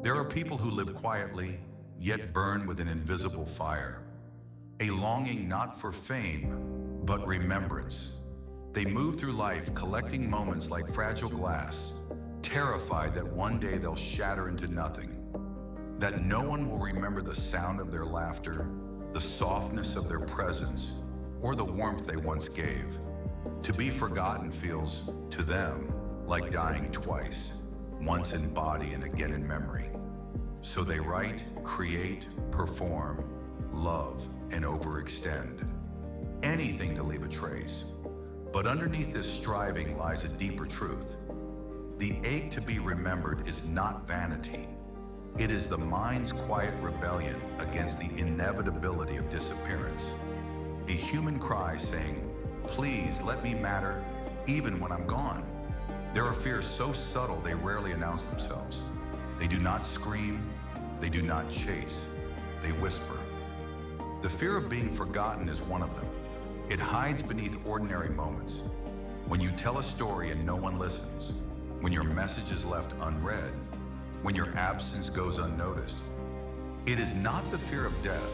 There are people who live quietly, yet burn with an invisible fire. A longing not for fame, but remembrance. They move through life collecting moments like fragile glass, terrified that one day they'll shatter into nothing. That no one will remember the sound of their laughter, the softness of their presence, or the warmth they once gave. To be forgotten feels, to them, like dying twice, once in body and again in memory. So they write, create, perform, love, and overextend. Anything to leave a trace. But underneath this striving lies a deeper truth. The ache to be remembered is not vanity. It is the mind's quiet rebellion against the inevitability of disappearance. A human cry saying, "Please let me matter, even when I'm gone." There are fears so subtle they rarely announce themselves. They do not scream, they do not chase, they whisper. The fear of being forgotten is one of them. It hides beneath ordinary moments. When you tell a story and no one listens, when your message is left unread, when your absence goes unnoticed. It is not the fear of death,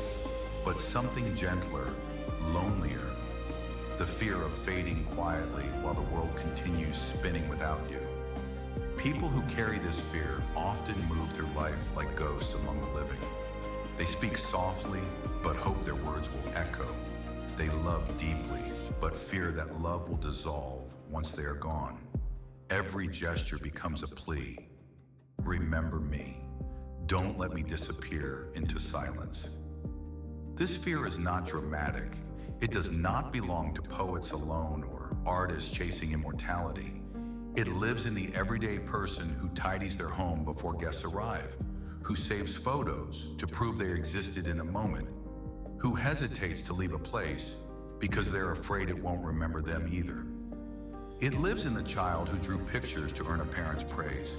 but something gentler, lonelier. The fear of fading quietly while the world continues spinning without you. People who carry this fear often move through life like ghosts among the living. They speak softly, but hope their words will echo. They love deeply, but fear that love will dissolve once they are gone. Every gesture becomes a plea. Remember me. Don't let me disappear into silence. This fear is not dramatic. It does not belong to poets alone or artists chasing immortality. It lives in the everyday person who tidies their home before guests arrive, who saves photos to prove they existed in a moment, who hesitates to leave a place because they're afraid it won't remember them either. It lives in the child who drew pictures to earn a parent's praise.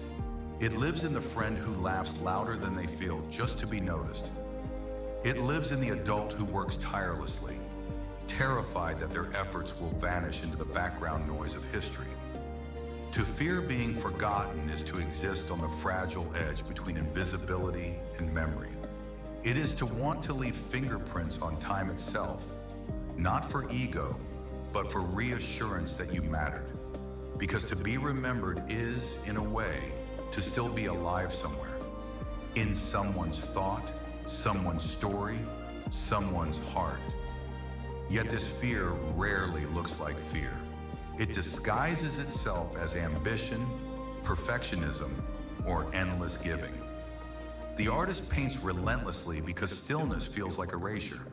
It lives in the friend who laughs louder than they feel just to be noticed. It lives in the adult who works tirelessly, terrified that their efforts will vanish into the background noise of history. To fear being forgotten is to exist on the fragile edge between invisibility and memory. It is to want to leave fingerprints on time itself, not for ego, but for reassurance that you mattered. Because to be remembered is, in a way, to still be alive somewhere. In someone's thought, someone's story, someone's heart. Yet this fear rarely looks like fear. It disguises itself as ambition, perfectionism, or endless giving. The artist paints relentlessly because stillness feels like erasure.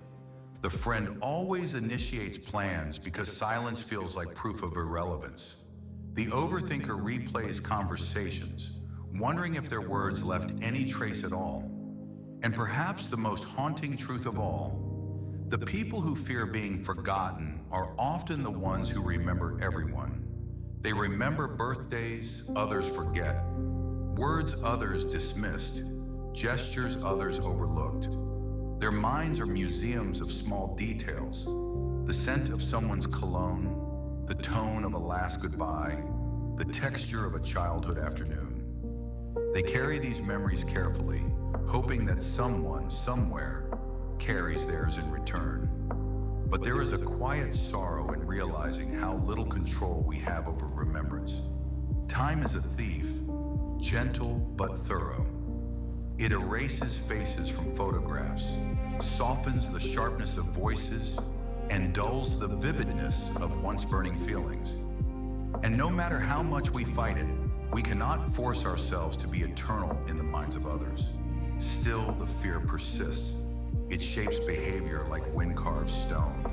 The friend always initiates plans because silence feels like proof of irrelevance. The overthinker replays conversations, wondering if their words left any trace at all. And perhaps the most haunting truth of all, the people who fear being forgotten are often the ones who remember everyone. They remember birthdays others forget, words others dismissed, gestures others overlooked. Their minds are museums of small details, the scent of someone's cologne, the tone of a last goodbye, the texture of a childhood afternoon. They carry these memories carefully, hoping that someone, somewhere, carries theirs in return. But there is a quiet sorrow in realizing how little control we have over remembrance. Time is a thief, gentle but thorough. It erases faces from photographs, softens the sharpness of voices, and dulls the vividness of once burning feelings. And no matter how much we fight it, we cannot force ourselves to be eternal in the minds of others. Still, the fear persists. It shapes behavior like wind-carved stone.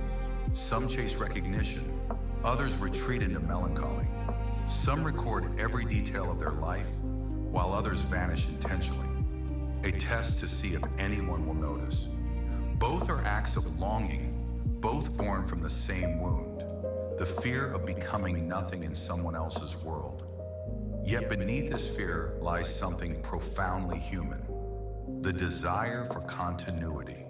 Some chase recognition, others retreat into melancholy. Some record every detail of their life, while others vanish intentionally. A test to see if anyone will notice. Both are acts of longing, both born from the same wound, the fear of becoming nothing in someone else's world. Yet beneath this fear lies something profoundly human, the desire for continuity.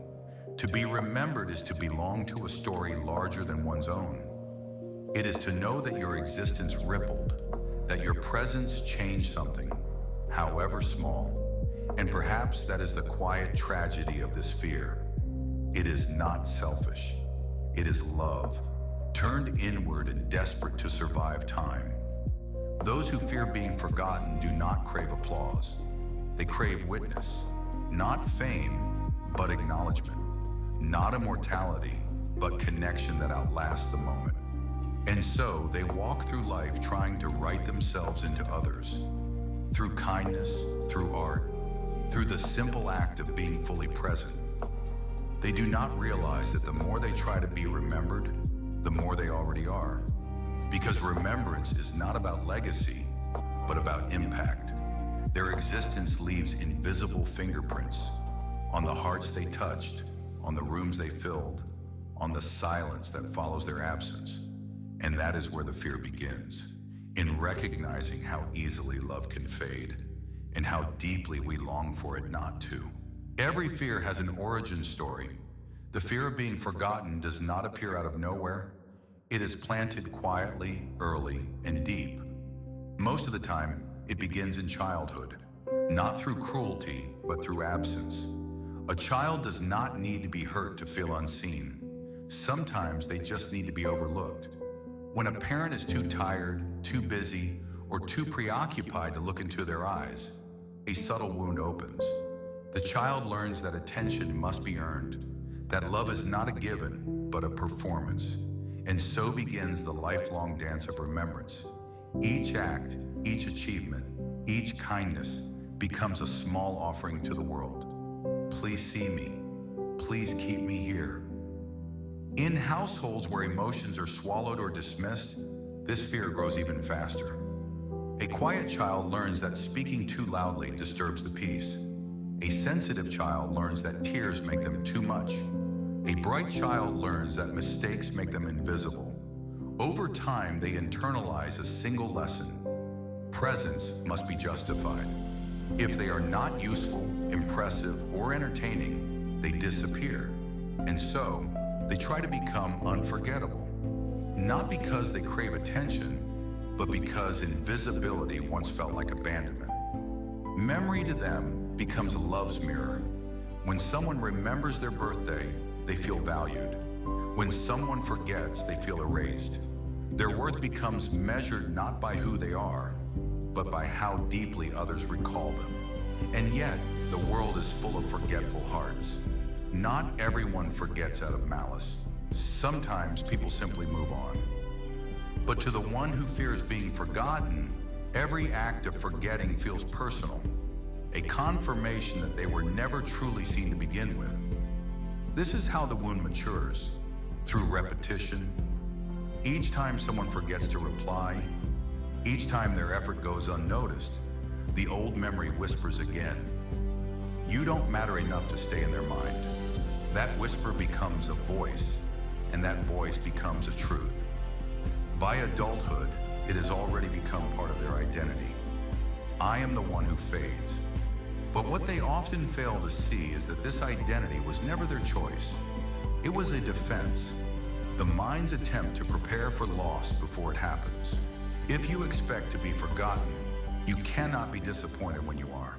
To be remembered is to belong to a story larger than one's own. It is to know that your existence rippled, that your presence changed something, however small, And perhaps that is the quiet tragedy of this fear. It is not selfish. It is love, turned inward and desperate to survive time. Those who fear being forgotten do not crave applause. They crave witness, not fame, but acknowledgement, not immortality, but connection that outlasts the moment. And so they walk through life trying to write themselves into others, through kindness, through art, through the simple act of being fully present. They do not realize that the more they try to be remembered, the more they already are. Because remembrance is not about legacy, but about impact. Their existence leaves invisible fingerprints on the hearts they touched, on the rooms they filled, on the silence that follows their absence. And that is where the fear begins, in recognizing how easily love can fade and how deeply we long for it not to. Every fear has an origin story. The fear of being forgotten does not appear out of nowhere. It is planted quietly, early, and deep. Most of the time, it begins in childhood, not through cruelty, but through absence. A child does not need to be hurt to feel unseen. Sometimes they just need to be overlooked. When a parent is too tired, too busy, or too preoccupied to look into their eyes, a subtle wound opens. The child learns that attention must be earned, that love is not a given, but a performance. And so begins the lifelong dance of remembrance. Each act, each achievement, each kindness becomes a small offering to the world. Please see me. Please keep me here. In households where emotions are swallowed or dismissed, this fear grows even faster. A quiet child learns that speaking too loudly disturbs the peace. A sensitive child learns that tears make them too much. A bright child learns that mistakes make them invisible. Over time, they internalize a single lesson. Presence must be justified. If they are not useful, impressive, or entertaining, they disappear. And so, they try to become unforgettable. Not because they crave attention, but because invisibility once felt like abandonment. Memory to them becomes love's mirror. When someone remembers their birthday, they feel valued. When someone forgets, they feel erased. Their worth becomes measured not by who they are, but by how deeply others recall them. And yet, the world is full of forgetful hearts. Not everyone forgets out of malice. Sometimes people simply move on. But to the one who fears being forgotten, every act of forgetting feels personal, a confirmation that they were never truly seen to begin with. This is how the wound matures, through repetition. Each time someone forgets to reply, each time their effort goes unnoticed, the old memory whispers again. You don't matter enough to stay in their mind. That whisper becomes a voice, and that voice becomes a truth. By adulthood, it has already become part of their identity. I am the one who fades. But what they often fail to see is that this identity was never their choice. It was a defense, the mind's attempt to prepare for loss before it happens. If you expect to be forgotten, you cannot be disappointed when you are.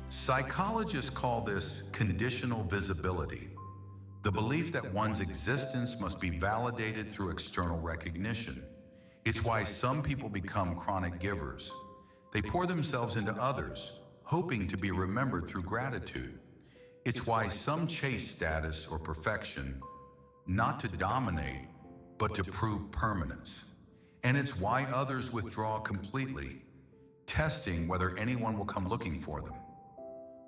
Psychologists call this conditional visibility, the belief that one's existence must be validated through external recognition. It's why some people become chronic givers. They pour themselves into others, hoping to be remembered through gratitude. It's why some chase status or perfection, not to dominate, but to prove permanence. And it's why others withdraw completely, testing whether anyone will come looking for them.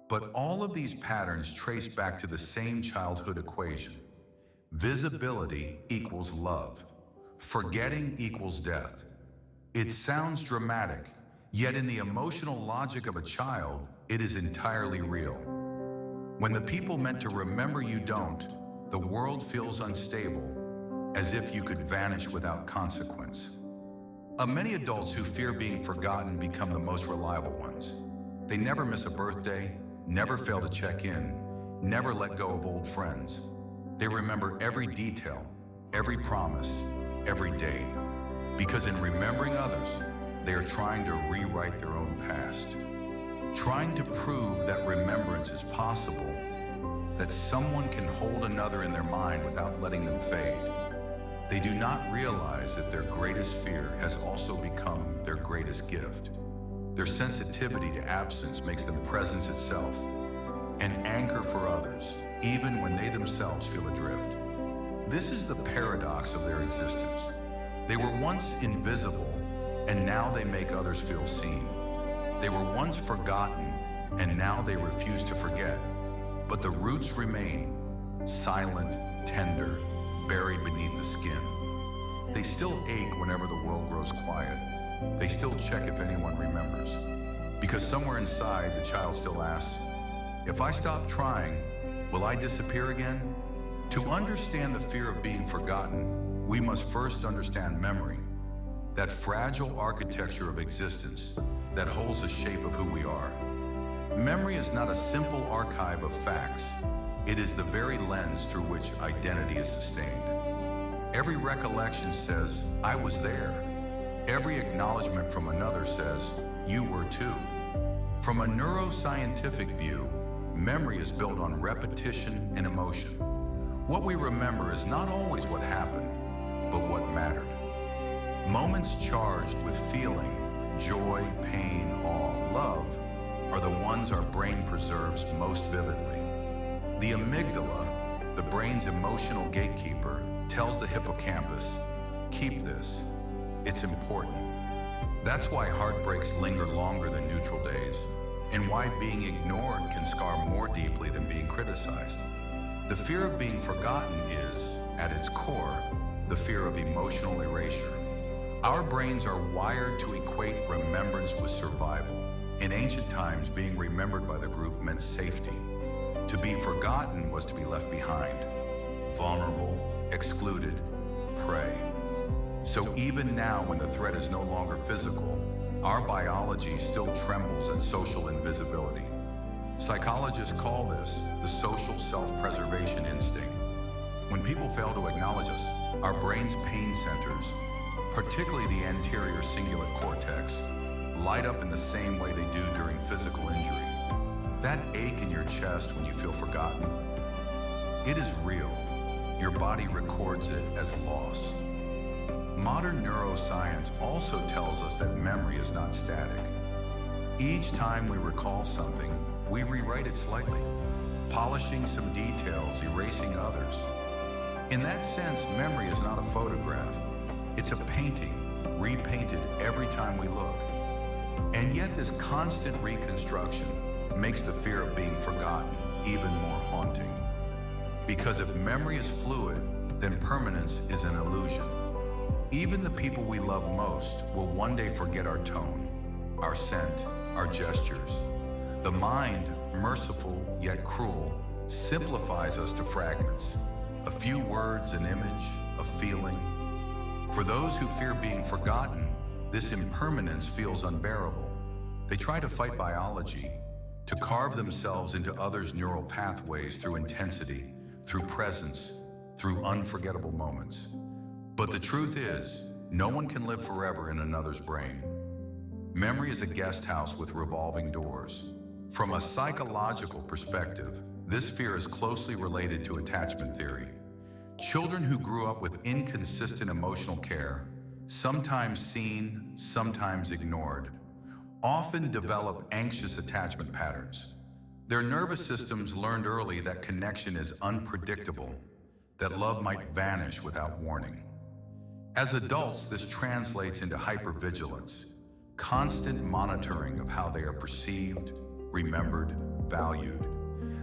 But all of these patterns trace back to the same childhood equation. Visibility equals love. Forgetting equals death. It sounds dramatic, yet in the emotional logic of a child, it is entirely real. When the people meant to remember you don't, the world feels unstable, as if you could vanish without consequence. Many adults who fear being forgotten become the most reliable ones. They never miss a birthday, never fail to check in, never let go of old friends. They remember every detail, every promise, every date. Because in remembering others, they are trying to rewrite their own past. trying to prove that remembrance is possible, that someone can hold another in their mind without letting them fade. They do not realize that their greatest fear has also become their greatest gift. Their sensitivity to absence makes them presence itself, an anchor for others, even when they themselves feel adrift. This is the paradox of their existence. They were once invisible, and now they make others feel seen. They were once forgotten, and now they refuse to forget. But the roots remain, silent, tender, buried beneath the skin. They still ache whenever the world grows quiet. They still check if anyone remembers. Because somewhere inside, the child still asks, if I stop trying, will I disappear again? To understand the fear of being forgotten, we must first understand memory, that fragile architecture of existence that holds the shape of who we are. Memory is not a simple archive of facts. It is the very lens through which identity is sustained. Every recollection says, I was there. Every acknowledgement from another says, you were too. From a neuroscientific view, memory is built on repetition and emotion. What we remember is not always what happened, but what mattered. Moments charged with feeling, joy, pain, awe, love, are the ones our brain preserves most vividly. The amygdala, the brain's emotional gatekeeper, tells the hippocampus, keep this, it's important. That's why heartbreaks linger longer than neutral days, and why being ignored can scar more deeply than being criticized. The fear of being forgotten is, at its core, the fear of emotional erasure. Our brains are wired to equate remembrance with survival. In ancient times, being remembered by the group meant safety. To be forgotten was to be left behind, vulnerable, excluded, prey. So even now, when the threat is no longer physical, our biology still trembles at social invisibility. Psychologists call this the social self-preservation instinct. When people fail to acknowledge us, our brain's pain centers, particularly the anterior cingulate cortex, light up in the same way they do during physical injury. That ache in your chest when you feel forgotten, it is real. Your body records it as a loss. Modern neuroscience also tells us that memory is not static. Each time we recall something, we rewrite it slightly, polishing some details, erasing others. In that sense, memory is not a photograph. It's a painting, repainted every time we look. And yet this constant reconstruction makes the fear of being forgotten even more haunting. Because if memory is fluid, then permanence is an illusion. Even the people we love most will one day forget our tone, our scent, our gestures. The mind, merciful yet cruel, simplifies us to fragments. A few words, an image, a feeling. For those who fear being forgotten, this impermanence feels unbearable. They try to fight biology, to carve themselves into others' neural pathways through intensity, through presence, through unforgettable moments. But the truth is, no one can live forever in another's brain. Memory is a guest house with revolving doors. From a psychological perspective, this fear is closely related to attachment theory. Children who grew up with inconsistent emotional care, sometimes seen, sometimes ignored, often develop anxious attachment patterns. Their nervous systems learned early that connection is unpredictable, that love might vanish without warning. As adults, this translates into hypervigilance, constant monitoring of how they are perceived, remembered, valued.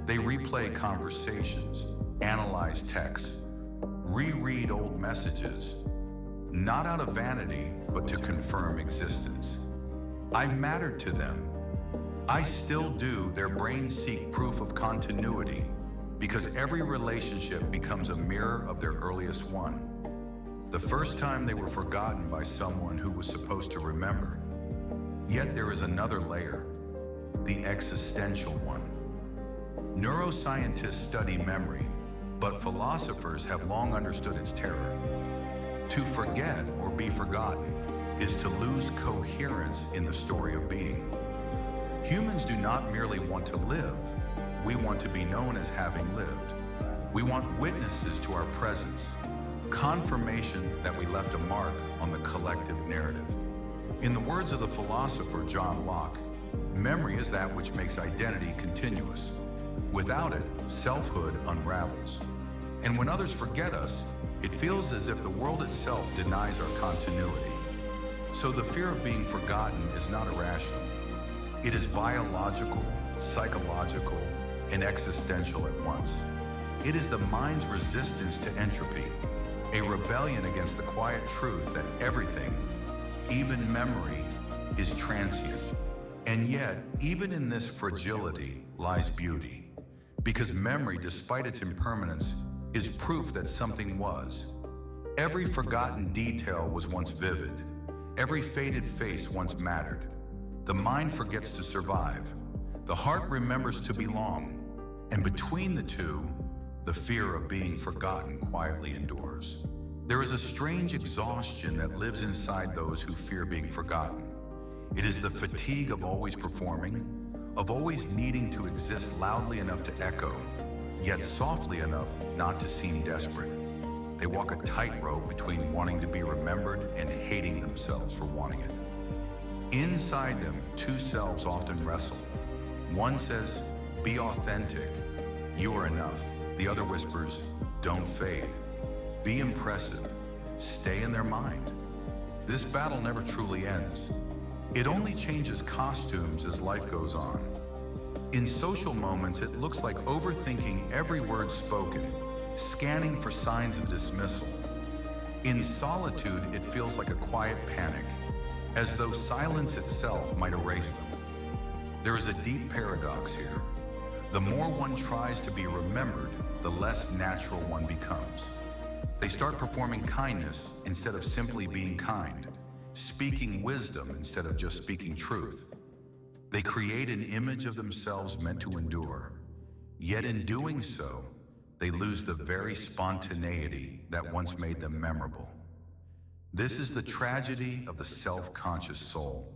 They replay conversations, analyze texts, reread old messages, not out of vanity, but to confirm existence. I mattered to them. I still do. Their brains seek proof of continuity because every relationship becomes a mirror of their earliest one. The first time they were forgotten by someone who was supposed to remember. Yet there is another layer, the existential one. Neuroscientists study memory, but philosophers have long understood its terror. To forget or be forgotten is to lose coherence in the story of being. Humans do not merely want to live, we want to be known as having lived. We want witnesses to our presence, confirmation that we left a mark on the collective narrative. In the words of the philosopher John Locke, memory is that which makes identity continuous. Without it, selfhood unravels. And when others forget us, it feels as if the world itself denies our continuity. So the fear of being forgotten is not irrational. It is biological, psychological, and existential at once. It is the mind's resistance to entropy, a rebellion against the quiet truth that everything, even memory, is transient. And yet, even in this fragility lies beauty, because memory, despite its impermanence, is proof that something was. Every forgotten detail was once vivid. Every faded face once mattered. The mind forgets to survive. The heart remembers to belong. And between the two, the fear of being forgotten quietly endures. There is a strange exhaustion that lives inside those who fear being forgotten. It is the fatigue of always performing, of always needing to exist loudly enough to echo, yet softly enough not to seem desperate. They walk a tightrope between wanting to be remembered and hating themselves for wanting it. Inside them, two selves often wrestle. One says, "Be authentic. You are enough." The other whispers, "Don't fade. Be impressive. Stay in their mind." This battle never truly ends. It only changes costumes as life goes on. In social moments, it looks like overthinking every word spoken, scanning for signs of dismissal. In solitude, it feels like a quiet panic, as though silence itself might erase them. There is a deep paradox here. The more one tries to be remembered, the less natural one becomes. They start performing kindness instead of simply being kind, speaking wisdom instead of just speaking truth. They create an image of themselves meant to endure, yet in doing so, they lose the very spontaneity that once made them memorable. This is the tragedy of the self-conscious soul.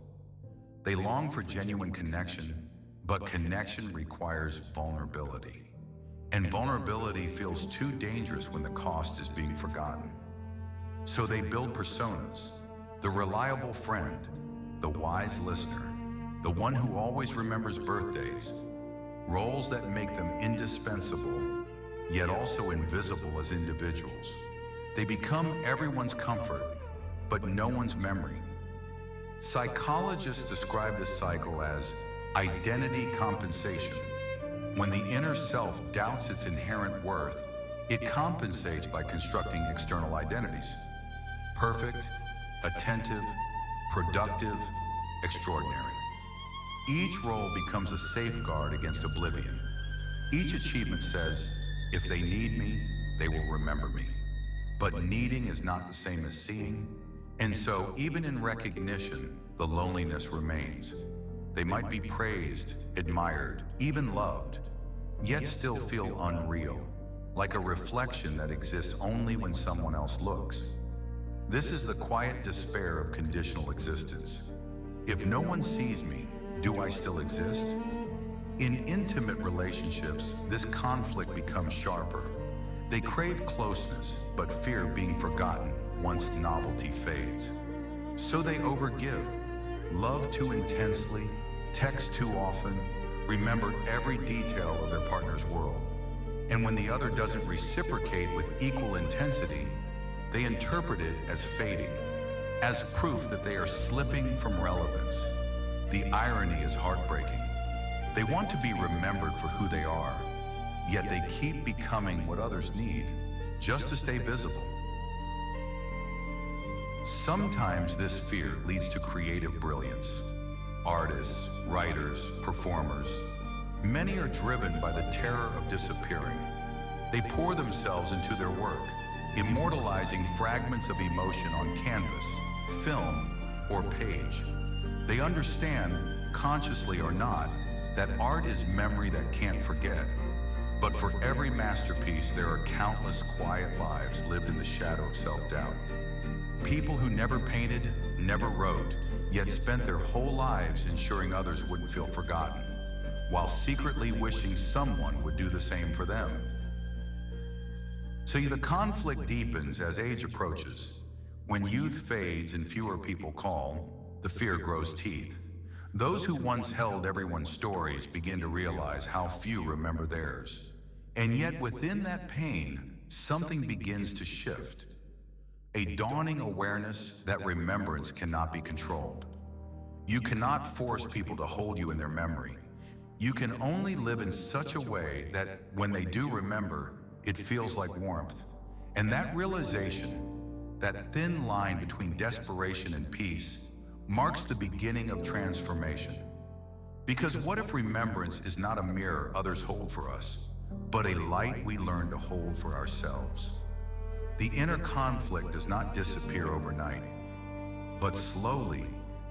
They long for genuine connection, but connection requires vulnerability. And vulnerability feels too dangerous when the cost is being forgotten. So they build personas, the reliable friend, the wise listener, the one who always remembers birthdays, roles that make them indispensable, yet also invisible as individuals. They become everyone's comfort, but no one's memory. Psychologists describe this cycle as identity compensation. When the inner self doubts its inherent worth, it compensates by constructing external identities. Perfect, attentive, productive, extraordinary. Each role becomes a safeguard against oblivion. Each achievement says, if they need me, they will remember me. But needing is not the same as seeing, and so even in recognition, the loneliness remains. They might be praised, admired, even loved, yet still feel unreal, like a reflection that exists only when someone else looks. This is the quiet despair of conditional existence. If no one sees me, do I still exist? In intimate relationships, this conflict becomes sharper. They crave closeness, but fear being forgotten once novelty fades. So they overgive, love too intensely, text too often, remember every detail of their partner's world. And when the other doesn't reciprocate with equal intensity, they interpret it as fading, as proof that they are slipping from relevance. The irony is heartbreaking. They want to be remembered for who they are, yet they keep becoming what others need, just to stay visible. Sometimes this fear leads to creative brilliance. Artists, writers, performers, many are driven by the terror of disappearing. They pour themselves into their work, immortalizing fragments of emotion on canvas, film, or page. They understand, consciously or not, that art is memory that can't forget. But for every masterpiece, there are countless quiet lives lived in the shadow of self-doubt. People who never painted, never wrote, yet spent their whole lives ensuring others wouldn't feel forgotten, while secretly wishing someone would do the same for them. So the conflict deepens as age approaches. When youth fades and fewer people call, the fear grows teeth. Those who once held everyone's stories begin to realize how few remember theirs. And yet within that pain, something begins to shift. A dawning awareness that remembrance cannot be controlled. You cannot force people to hold you in their memory. You can only live in such a way that when they do remember, it feels like warmth. And that realization, that thin line between desperation and peace, marks the beginning of transformation. Because what if remembrance is not a mirror others hold for us, but a light we learn to hold for ourselves? The inner conflict does not disappear overnight, but slowly,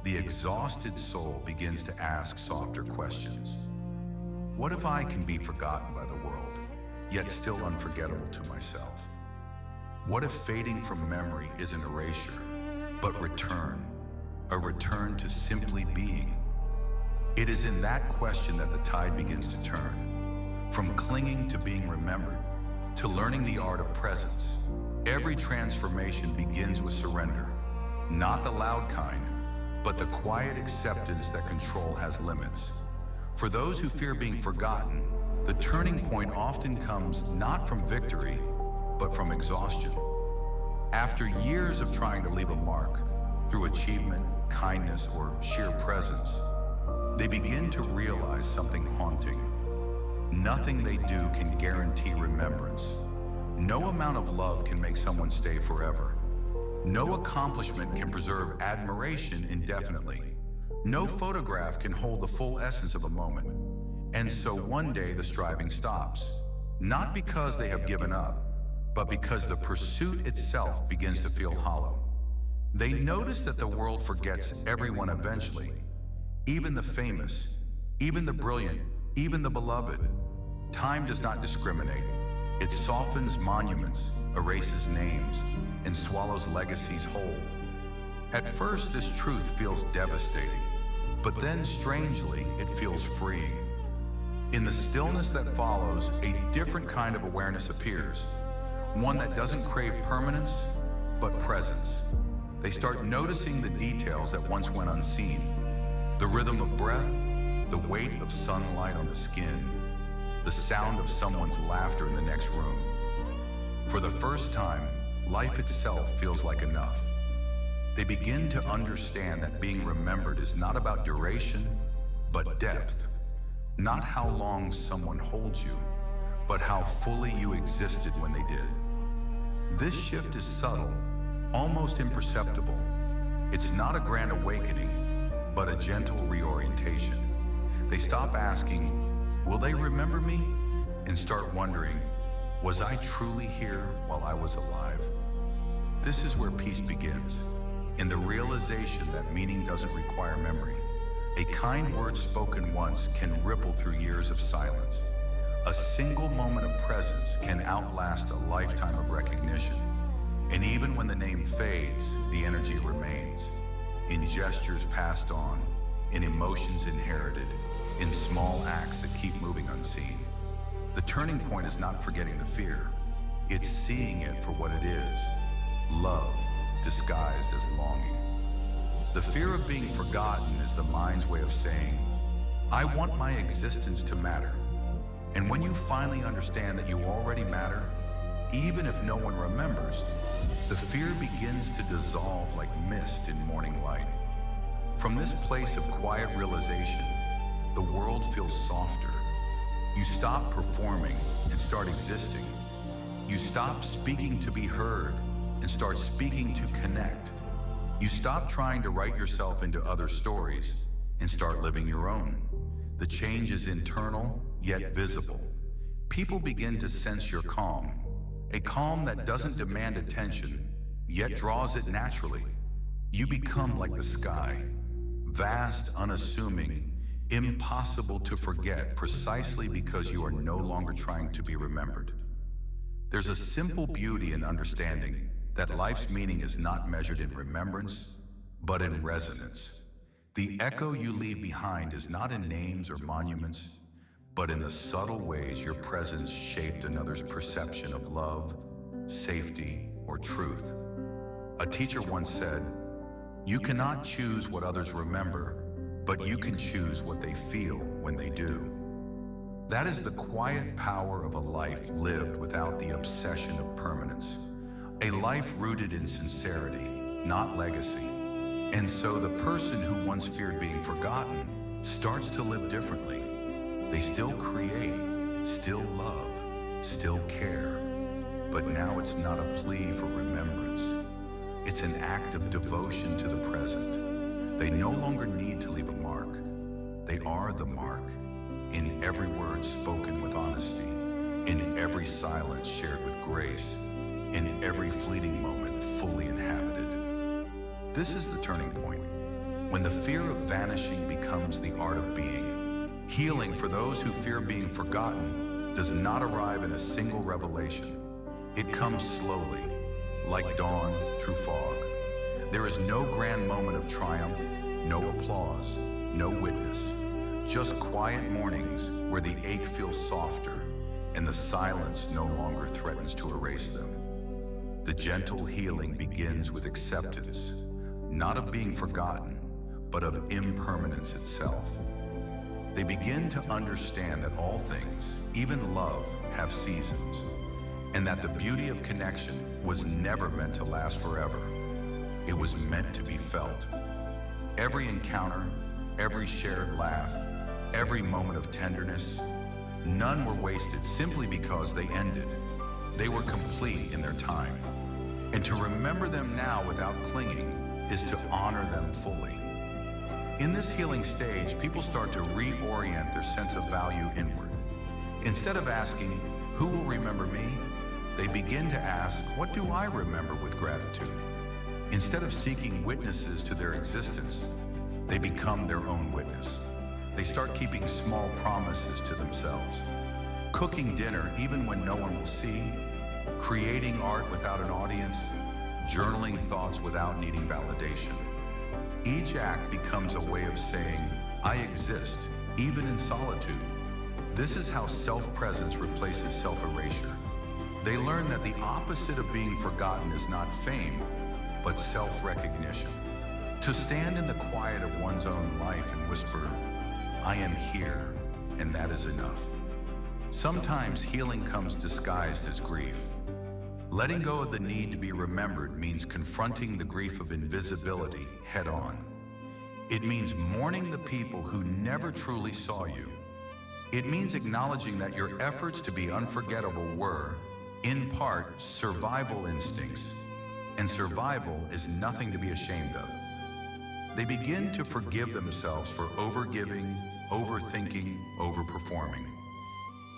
the exhausted soul begins to ask softer questions. What if I can be forgotten by the world, yet still unforgettable to myself? What if fading from memory isn't erasure, but return, a return to simply being? It is in that question that the tide begins to turn, from clinging to being remembered, to learning the art of presence. Every transformation begins with surrender, not the loud kind, but the quiet acceptance that control has limits. For those who fear being forgotten, the turning point often comes not from victory, but from exhaustion. After years of trying to leave a mark, through achievement, kindness, or sheer presence, they begin to realize something haunting. Nothing they do can guarantee remembrance. No amount of love can make someone stay forever. No accomplishment can preserve admiration indefinitely. No photograph can hold the full essence of a moment. And so one day the striving stops, not because they have given up, but because the pursuit itself begins to feel hollow. They notice that the world forgets everyone eventually, even the famous, even the brilliant, even the beloved. Time does not discriminate. It softens monuments, erases names, and swallows legacies whole. At first, this truth feels devastating, but then strangely, it feels freeing. In the stillness that follows, a different kind of awareness appears, one that doesn't crave permanence, but presence. They start noticing the details that once went unseen. The rhythm of breath, the weight of sunlight on the skin, the sound of someone's laughter in the next room. For the first time, life itself feels like enough. They begin to understand that being remembered is not about duration, but depth. Not how long someone holds you, but how fully you existed when they did. This shift is subtle, almost imperceptible. It's not a grand awakening, but a gentle reorientation. They stop asking, will they remember me? And start wondering, was I truly here while I was alive? This is where peace begins, in the realization that meaning doesn't require memory. A kind word spoken once can ripple through years of silence. A single moment of presence can outlast a lifetime of recognition. And even when the name fades, the energy remains. In gestures passed on, in emotions inherited, in small acts that keep moving unseen. The turning point is not forgetting the fear. It's seeing it for what it is. Love, disguised as longing. The fear of being forgotten is the mind's way of saying, I want my existence to matter. And when you finally understand that you already matter, even if no one remembers, the fear begins to dissolve like mist in morning light. From this place of quiet realization, the world feels softer. You stop performing and start existing. You stop speaking to be heard and start speaking to connect. You stop trying to write yourself into other stories and start living your own. The change is internal, yet visible. People begin to sense your calm, a calm that doesn't demand attention, yet draws it naturally. You become like the sky, vast, unassuming, impossible to forget precisely because you are no longer trying to be remembered. There's a simple beauty in understanding that life's meaning is not measured in remembrance, but in resonance. The echo you leave behind is not in names or monuments, but in the subtle ways your presence shaped another's perception of love, safety, or truth. A teacher once said, "You cannot choose what others remember, but you can choose what they feel when they do." That is the quiet power of a life lived without the obsession of permanence. A life rooted in sincerity, not legacy. And so the person who once feared being forgotten starts to live differently. They still create, still love, still care. But now it's not a plea for remembrance. It's an act of devotion to the present. They no longer need to leave a mark. They are the mark, in every word spoken with honesty, in every silence shared with grace, in every fleeting moment fully inhabited. This is the turning point, when the fear of vanishing becomes the art of being. Healing for those who fear being forgotten does not arrive in a single revelation. It comes slowly, like dawn through fog. There is no grand moment of triumph, no applause, no witness. Just quiet mornings where the ache feels softer and the silence no longer threatens to erase them. The gentle healing begins with acceptance, not of being forgotten, but of impermanence itself. They begin to understand that all things, even love, have seasons, and that the beauty of connection was never meant to last forever. It was meant to be felt. Every encounter, every shared laugh, every moment of tenderness, none were wasted simply because they ended. They were complete in their time. And to remember them now without clinging is to honor them fully. In this healing stage, people start to reorient their sense of value inward. Instead of asking, "Who will remember me?" they begin to ask, "What do I remember with gratitude?" Instead of seeking witnesses to their existence, they become their own witness. They start keeping small promises to themselves, cooking dinner even when no one will see, creating art without an audience, journaling thoughts without needing validation. Each act becomes a way of saying, "I exist, even in solitude." This is how self-presence replaces self-erasure. They learn that the opposite of being forgotten is not fame, but self-recognition. To stand in the quiet of one's own life and whisper, "I am here," and that is enough. Sometimes healing comes disguised as grief. Letting go of the need to be remembered means confronting the grief of invisibility head on. It means mourning the people who never truly saw you. It means acknowledging that your efforts to be unforgettable were, in part, survival instincts, and survival is nothing to be ashamed of. They begin to forgive themselves for overgiving, overthinking, overperforming.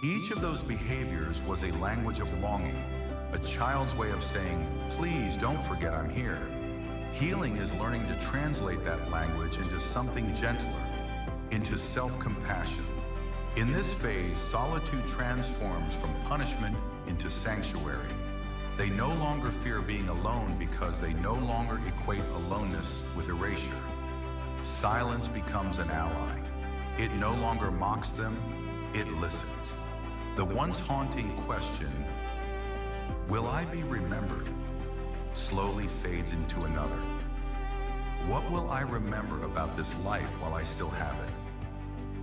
Each of those behaviors was a language of longing, a child's way of saying, "Please don't forget I'm here." Healing is learning to translate that language into something gentler, into self-compassion. In this phase, solitude transforms from punishment into sanctuary. They no longer fear being alone because they no longer equate aloneness with erasure. Silence becomes an ally. It no longer mocks them, it listens. The once haunting question, "Will I be remembered?" slowly fades into another. What will I remember about this life while I still have it?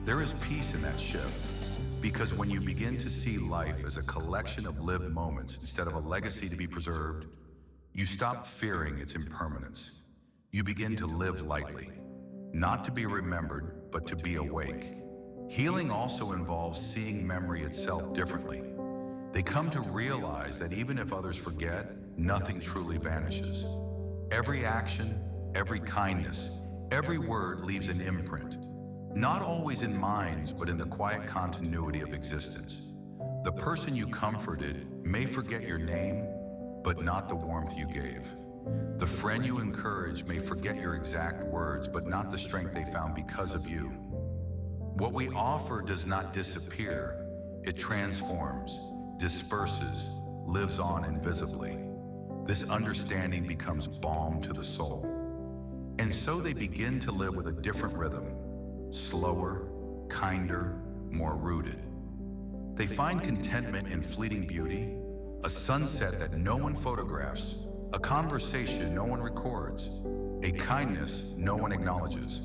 There is peace in that shift, because when you begin to see life as a collection of lived moments instead of a legacy to be preserved, you stop fearing its impermanence. You begin to live lightly, not to be remembered, but to be awake. Healing also involves seeing memory itself differently. They come to realize that even if others forget, nothing truly vanishes. Every action, every kindness, every word leaves an imprint, not always in minds, but in the quiet continuity of existence. The person you comforted may forget your name, but not the warmth you gave. The friend you encouraged may forget your exact words, but not the strength they found because of you. What we offer does not disappear. It transforms, disperses, lives on invisibly. This understanding becomes balm to the soul. And so they begin to live with a different rhythm, slower, kinder, more rooted. They find contentment in fleeting beauty, a sunset that no one photographs, a conversation no one records, a kindness no one acknowledges.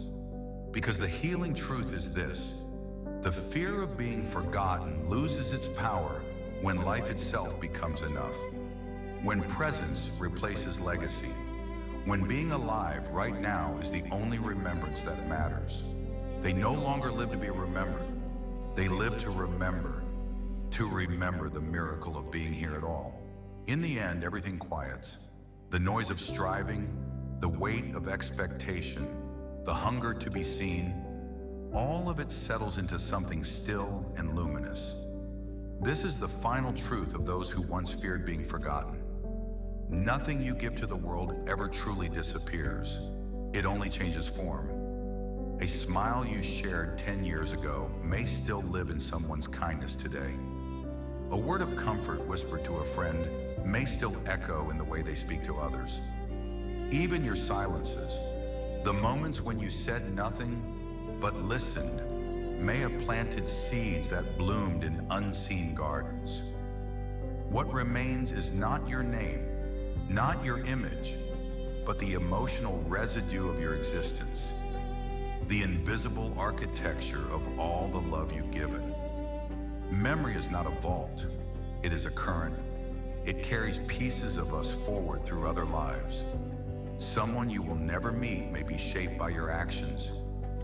Because the healing truth is this: the fear of being forgotten loses its power when life itself becomes enough. When presence replaces legacy. When being alive right now is the only remembrance that matters. They no longer live to be remembered. They live to remember the miracle of being here at all. In the end, everything quiets. The noise of striving, the weight of expectation, the hunger to be seen, all of it settles into something still and luminous. This is the final truth of those who once feared being forgotten. Nothing you give to the world ever truly disappears. It only changes form. A smile you shared 10 years ago may still live in someone's kindness today. A word of comfort whispered to a friend may still echo in the way they speak to others. Even your silences, the moments when you said nothing but listened, may have planted seeds that bloomed in unseen gardens. What remains is not your name, not your image, but the emotional residue of your existence, the invisible architecture of all the love you've given. Memory is not a vault, it is a current. It carries pieces of us forward through other lives. Someone you will never meet may be shaped by your actions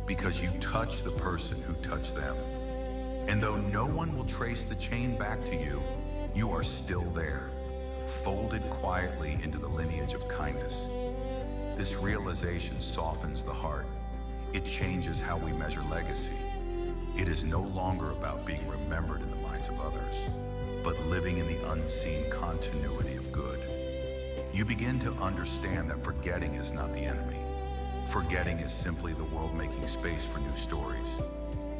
because you touch the person who touched them. And though no one will trace the chain back to you, you are still there, folded quietly into the lineage of kindness. This realization softens the heart. It changes how we measure legacy. It is no longer about being remembered in the minds of others, but living in the unseen continuity of good. You begin to understand that forgetting is not the enemy. Forgetting is simply the world making space for new stories.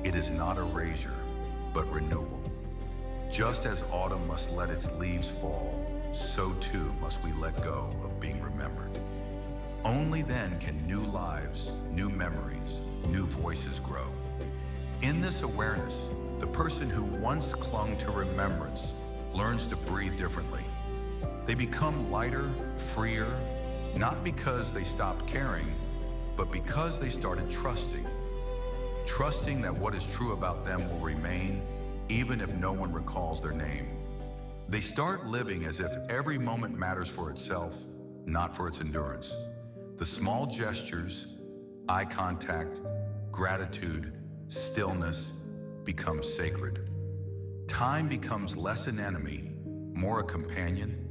It is not erasure, but renewal. Just as autumn must let its leaves fall, so too must we let go of being remembered. Only then can new lives, new memories, new voices grow. In this awareness, the person who once clung to remembrance learns to breathe differently. They become lighter, freer, not because they stopped caring, but because they started trusting. Trusting that what is true about them will remain, even if no one recalls their name. They start living as if every moment matters for itself, not for its endurance. The small gestures, eye contact, gratitude, stillness become sacred. Time becomes less an enemy, more a companion.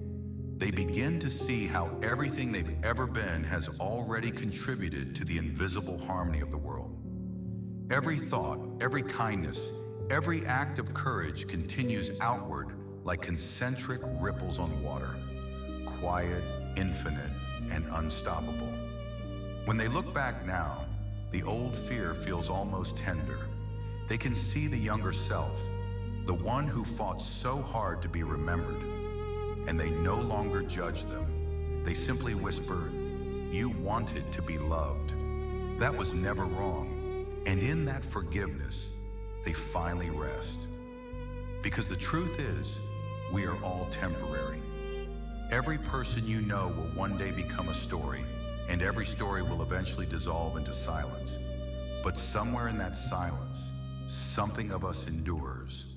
They begin to see how everything they've ever been has already contributed to the invisible harmony of the world. Every thought, every kindness, every act of courage continues outward like concentric ripples on water, quiet, infinite, and unstoppable. When they look back now, the old fear feels almost tender. They can see the younger self, the one who fought so hard to be remembered, and they no longer judge them. They simply whisper, "You wanted to be loved. That was never wrong." And in that forgiveness, they finally rest. Because the truth is, we are all temporary. Every person you know will one day become a story, and every story will eventually dissolve into silence. But somewhere in that silence, something of us endures.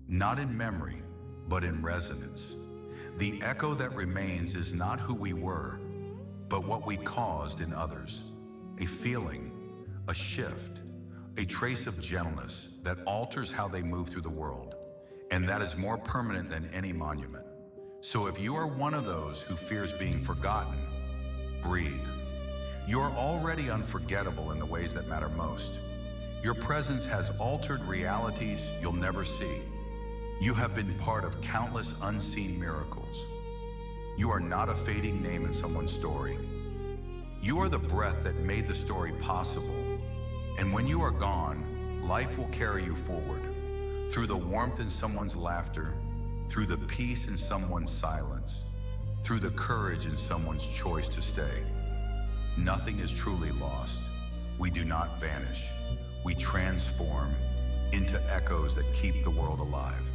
Not in memory, but in resonance. The echo that remains is not who we were, but what we caused in others. A feeling, a shift, a trace of gentleness that alters how they move through the world. And that is more permanent than any monument. So if you are one of those who fears being forgotten, breathe. You are already unforgettable in the ways that matter most. Your presence has altered realities you'll never see. You have been part of countless unseen miracles. You are not a fading name in someone's story. You are the breath that made the story possible. And when you are gone, life will carry you forward, through the warmth in someone's laughter, through the peace in someone's silence, through the courage in someone's choice to stay. Nothing is truly lost. We do not vanish. We transform into echoes that keep the world alive.